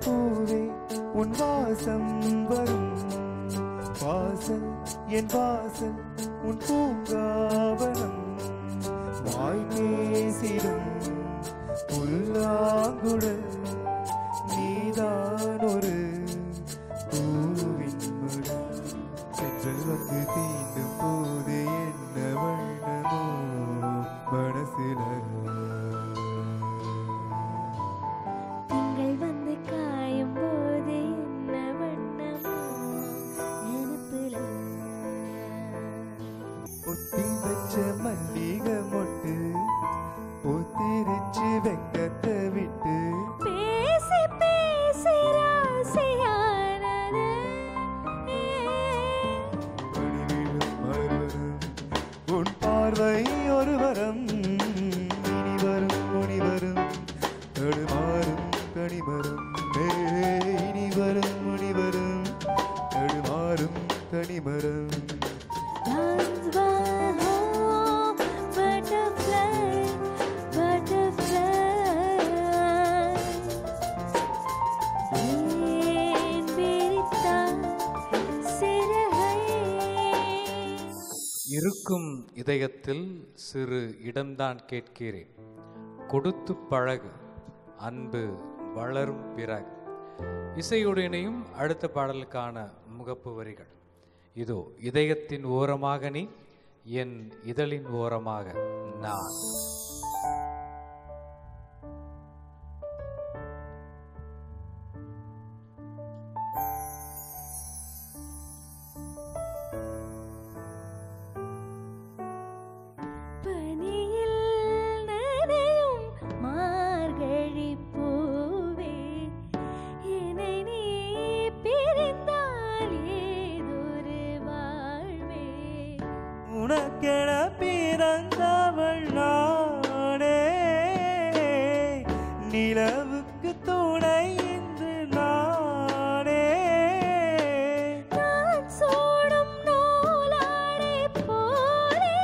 பூவே உன் வாசம் வரும் வாசல் என் வாசல் உன் பூங்காவனம் வாய் பேசிடும் புல்லாங்குழல் நீதான் ஒரு பூவின் மடம் சென்றல் வந்து தீண்டும் போது என்ன வண்ணமோ மனசில மல்லிகை மொட்டு பொத்திரிச்சு வெக்கத்தை விட்டு பேசி பேசி ராசியானது உன் பார்வை ஒரு வரம் இனி வரும் முனி வரும் தடுமாறும் கனிமரம் இனி வரும் முனி வரும் தடுமாறும் கனிமரம் இருக்கும் இதயத்தில் சிறு இடம்தான் கேட்கிறேன், கொடுத்து பழகு அன்பு வளரும் பிறகு. இசையுடனையும் அடுத்த பாடலுக்கான முகப்பு வரிகள் இதோ. இதயத்தின் ஓரமாக நீ, என் இதழின் ஓரமாக நான். உனக்கென பிறந்தவள் நானே, நிலவுக்கு துணை என்று நானே. நான் சூடும் நூலாடை போலே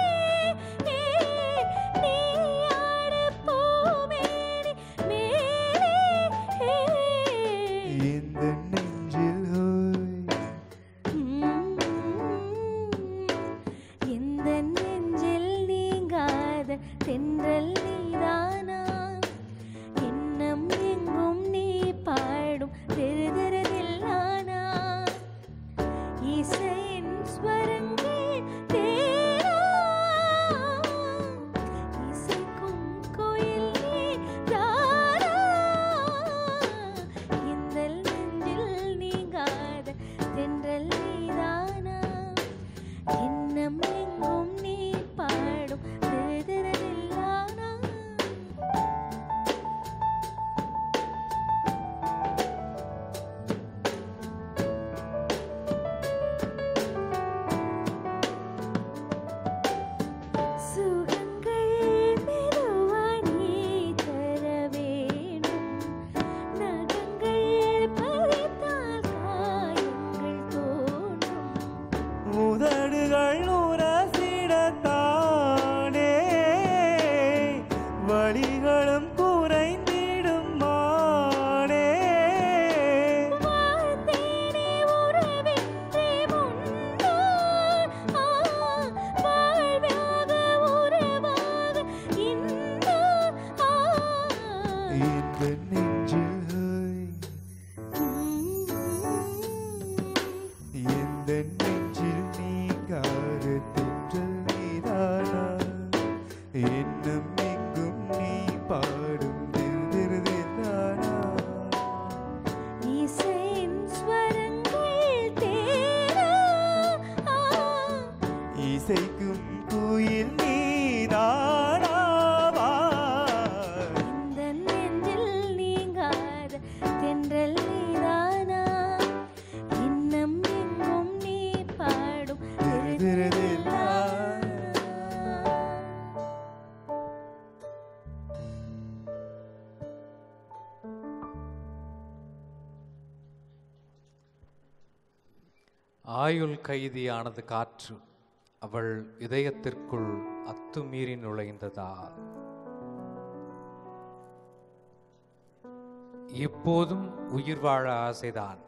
நீ ஆடு பூமேனி மேலே. இந்த நெஞ்சில் நெஞ்சில் நீங்காத தென்றல் நீதானா, எண்ணம் எங்கும் நீ பாடும் திருதிரதில்லானா, இசையின் ஸ்வரங்கள் தேனா, இசைக்கும் கோயில் நீ தானா, இந்த நெஞ்சில் ஆயுள் கைதியானது காற்று, அவள் இதயத்திற்குள் அத்துமீறி நுழைந்ததால். இப்போதும் உயிர் வாழ ஆசைதான்,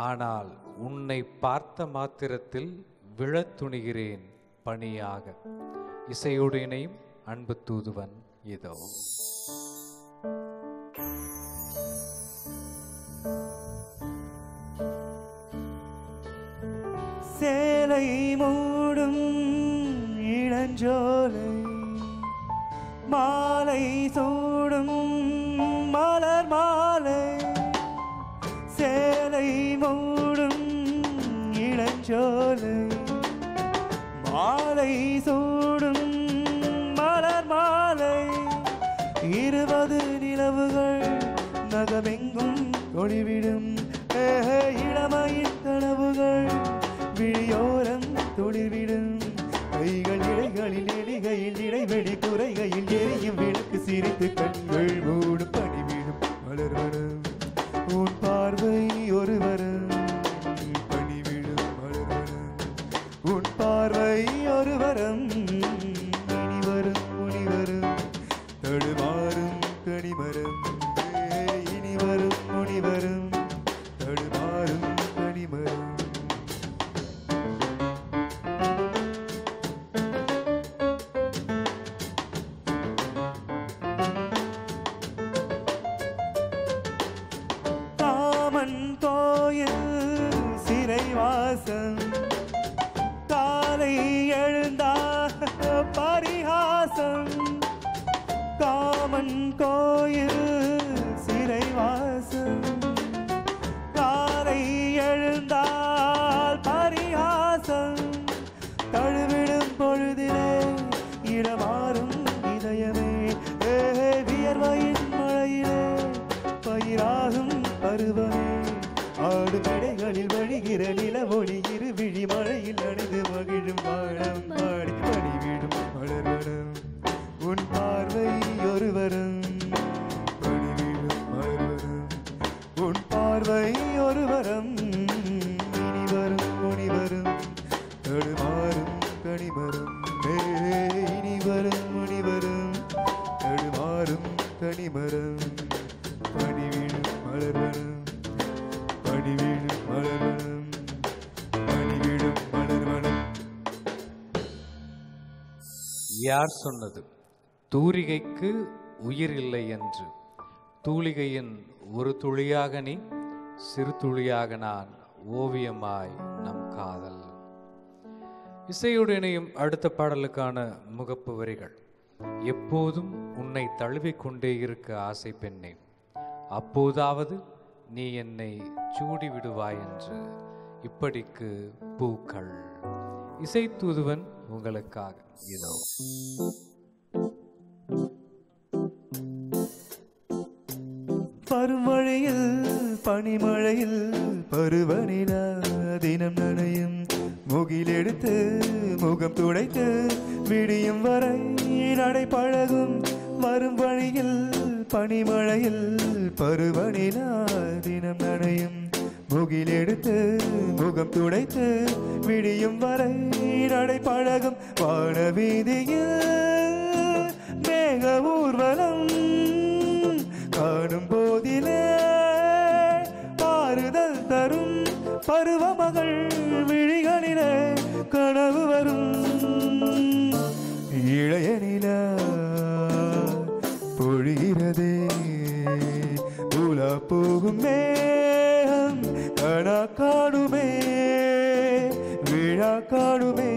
ஆனால் உன்னை பார்த்த மாத்திரத்தில் விழத் துணிகிறேன் பணியாக. இசையோடு இணையும் அன்பு தூதுவன் இதோ. சேலை மூடும் இளஞ்சோலை, மாலை சூடும் மலர் மாலை. சேலை மூடும் இளஞ்சோலை, மாலை சூடும் மலர் மாலை. 20 நிலவுகள் நகமெங்கும் ஒளிவிடும், இளமையின் கனவுகள் விழியோரம் துளிர்விடும். கைகள் இலைகளில் எலிகையில் இடைவெளி குறைகையில் எரியும் விளக்கு சிரித்து கண்கள் மூடும் பணிவிடும் மலர்வரம். உன் பார்வை ஒரு வரம், பணிவிடும் மலர்வரம். உன் பார்வை ஒரு வரம், இனி வரும் முனிவரும் தடுமாறும் கனிமரம். இனி வரும் முனிவரும் தடுமாறும் கனிமரம். கோயில் சிறைவாசம், காலை எழுந்தா பரிகாசம். காமன் கோயில் சிறைவாசம், காலை எழுந்தால் பரிகாசம். தழுவிடும் பொழுதிலே இடமாறும் இதயமே, வியர்வையின் மழையிலே பயிராகும் பருவமே. ஆடு மேடைகளில் வழிகிற நிலவொளி இரு விழி மழையில் அணிந்து மகிழும் வாழம் பாடி பணிவிடும் மலர்வனம். உன் பார்வை ஒரு வரம், பணிவிடும் மலர்வனம். உன் பார்வை ஒரு வரம், இனி வரும் முனிவரும் தடுமாறும் கனிமரம். இனி வரும் முனிவரும் தடுமாறும் கனிமரம். பணிவிடும் மலர்வனம், பணிவிடும் மலர்வனம், பணிவிடும் மலர்வனம். யார் சொன்னது தூரிகைக்கு உயிர் இல்லை என்று? தூளிகையின் ஒரு துளியாக நீ, சிறு துளியாக நான், ஓவியமாய் நம் காதல். இசையோடு இணையும் அடுத்த பாடலுக்கான முகப்பு வரிகள். எப்போதும் உன்னை தழுவிக்கொண்டே இருக்க ஆசை பெண்ணே, அப்போதாவது நீ என்னை சூடி விடுவாய் என்று. இப்படிக்கு பூக்கள். இசை தூதுவன் உங்களுக்காக இதோ. பருமழையில் பனிமழையில் பருவநிலா தினம் நனையும். முகிலெடுத்து முகம் துடைத்து விடியும் வரை நடை பழகும். வரும் வழியில் பனிமழையில் பருவநிலா தினம் நனையும். முகிலெடுத்து முகம் துடைத்து விடியும் வரை நடை பழகும். வான வீதியில் மேக ஊர்வலம் காணும் போதிலே ஆறுதல் தரும். பருவமகள் விழிகளிலே கனவு வரும். இளைய நிலா பொழிகிறதே, உலா போகும் மேகம் கணா காணுமே, விழா காணுமே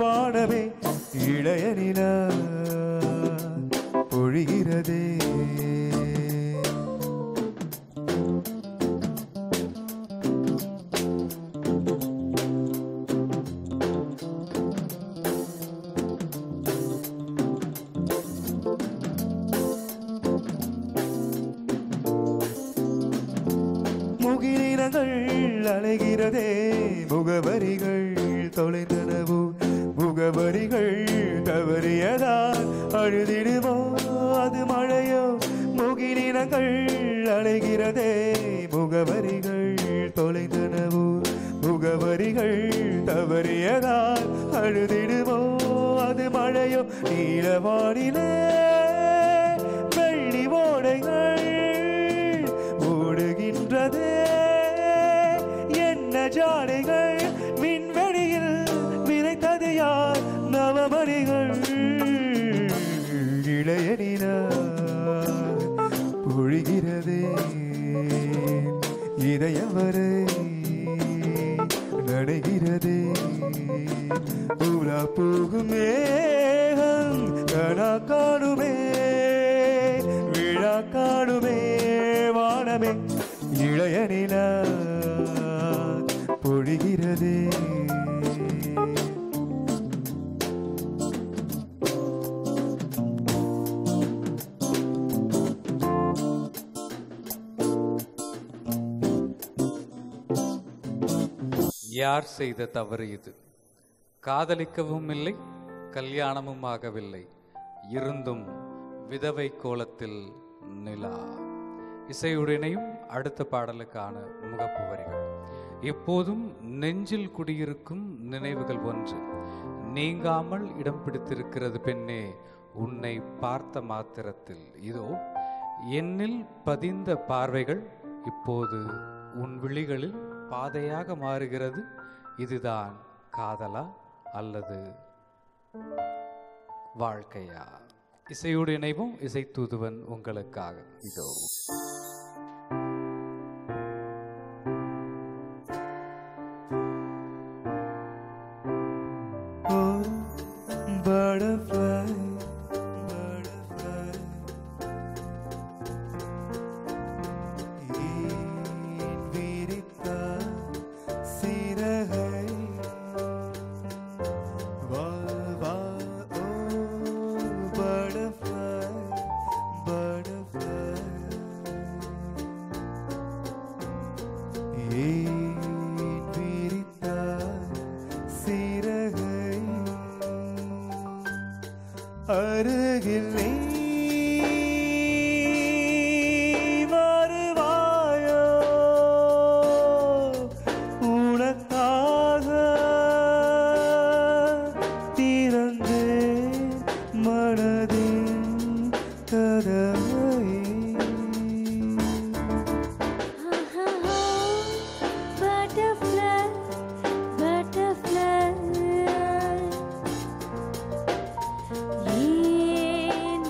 வானமே. இளைய நிலா பொழிகிறதே. முகிலினங்கள் அலைகிறதே, முகவரிகள் தொலைந்தனவோ. முகவரிகள் தவறியதால் அழுதிடுமோ அது மழையோ. முகிலினங்கள் அலைகிறதே, முகவரிகள் தொலைந்தனவோ. முக முகவரிகள் தவறியதால் அழுதிடுமோ அது மழையோ நீலவானிலே வெள்ளி ஓடைகள் ஓடுகின்றதே என்ன ஜாடைகள் விண்வெளியில் விதைத்தது யார் நவமணிகள் இளைய நிலா பொழிகிறதே இதயவரை நடைகிறதே பூரா போகும் மேகம் கணா காணுமே விழா காணுமே வானமே இளைய நிலா பொழிகிறதே யார் செய்த தவறு இது? காதலிக்கவும் இல்லை, கல்யாணமும் ஆகவில்லை, இருந்தும் விதவை கோலத்தில் நிலா. இசையுடனையும் அடுத்த பாடலுக்கான முகப்பு வரிகள். எப்போதும் நெஞ்சில் குடியிருக்கும் நினைவுகள் ஒன்று நீங்காமல் இடம் பிடித்திருக்கிறது பெண்ணே உன்னை பார்த்த மாத்திரத்தில். இதோ என்னில் பதிந்த பார்வைகள் இப்போது உன் விழிகளில் பாதையாக மாறுகிறது. இதுதான் காதலா அல்லது வாழ்க்கையா? இசையோடு இணைவும் இசை தூதுவன் உங்களுக்காக இதோ. அருகில் நீ வருவாயோ உனக்காக திறந்து மனதின் கதவை. Butterfly, butterfly. ஏன்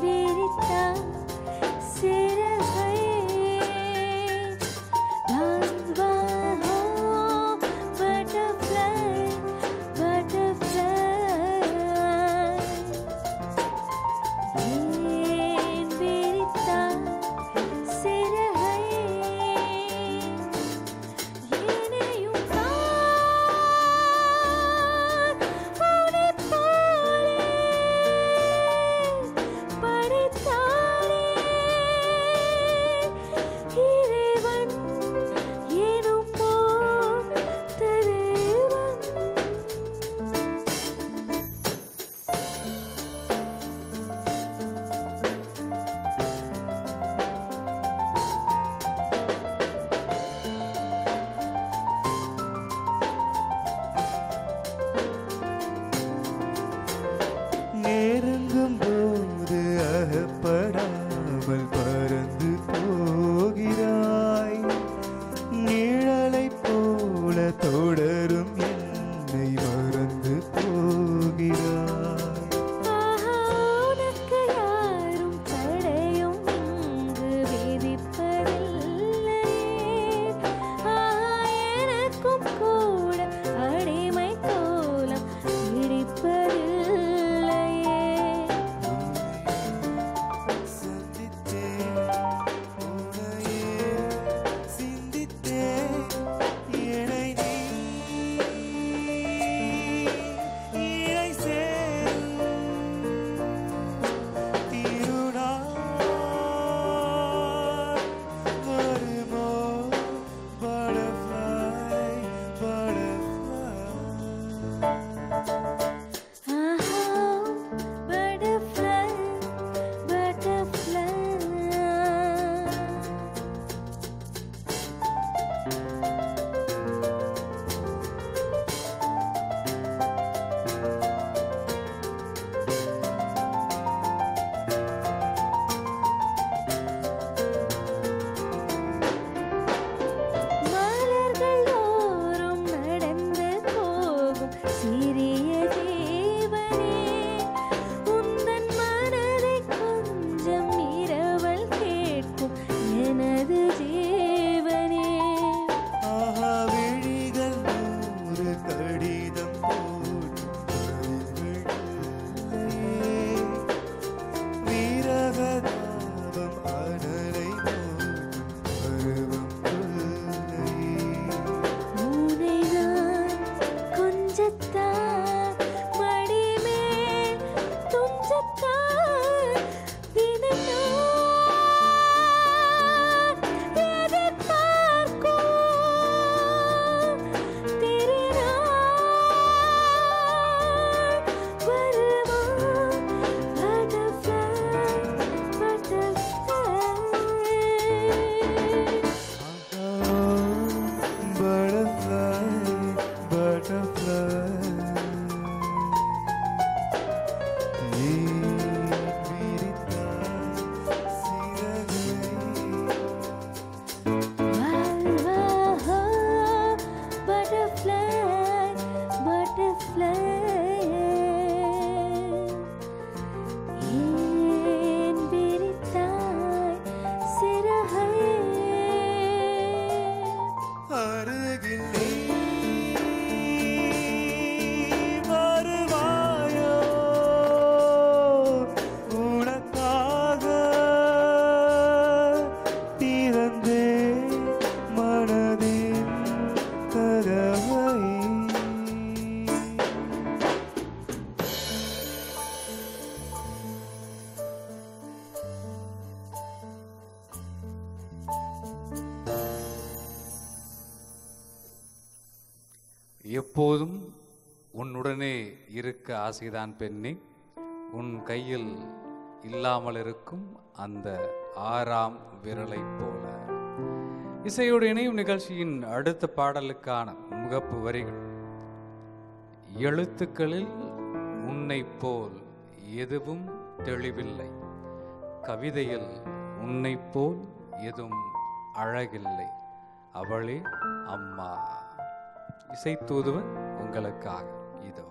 எப்போதும் உன்னுடனே இருக்க ஆசைதான் பெண்ணே, உன் கையில் இல்லாமல் இருக்கும் அந்த 6ஆம் விரலை போல. இசையோடு இணையும் நிகழ்ச்சியின் அடுத்த பாடலுக்கான முகப்பு வரிகள். எழுத்துக்களில் உன்னை போல் எதுவும் தெளிவில்லை, கவிதையில் உன்னை போல் எதுவும் அழகில்லை, அவளே அம்மா. இசைத்தூதுவன் உங்களுக்காக இதோ.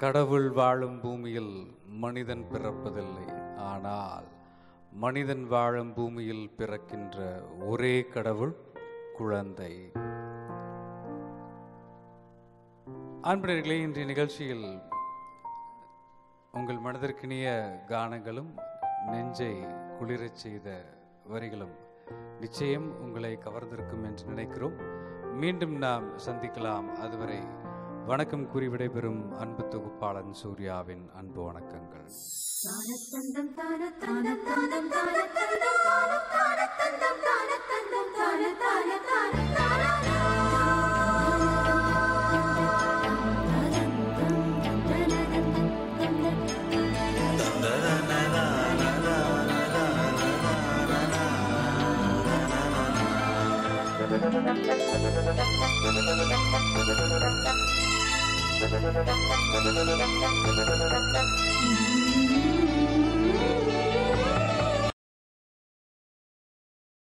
கடவுள் வாழும் பூமியில் மனிதன் பிறப்பதில்லை, ஆனால் மனிதன் வாழும் பூமியில் பிறக்கின்ற ஒரே கடவுள் குழந்தை. அன்பர்களே, இன்றைய நிகழ்ச்சியில் உங்கள் மனதிற்கினிய கானங்களும் நெஞ்சை குளிரச் செய்த வரிகளும் நிச்சயம் உங்களை கவர்ந்திருக்கும் என்று நினைக்கிறோம். மீண்டும் நாம் சந்திக்கலாம். அதுவரை வணக்கம் கூறி விடைபெறும் அன்பு தொகுப்பாளன் சூர்யாவின் அன்பு வணக்கங்கள். தான Mm-hmm.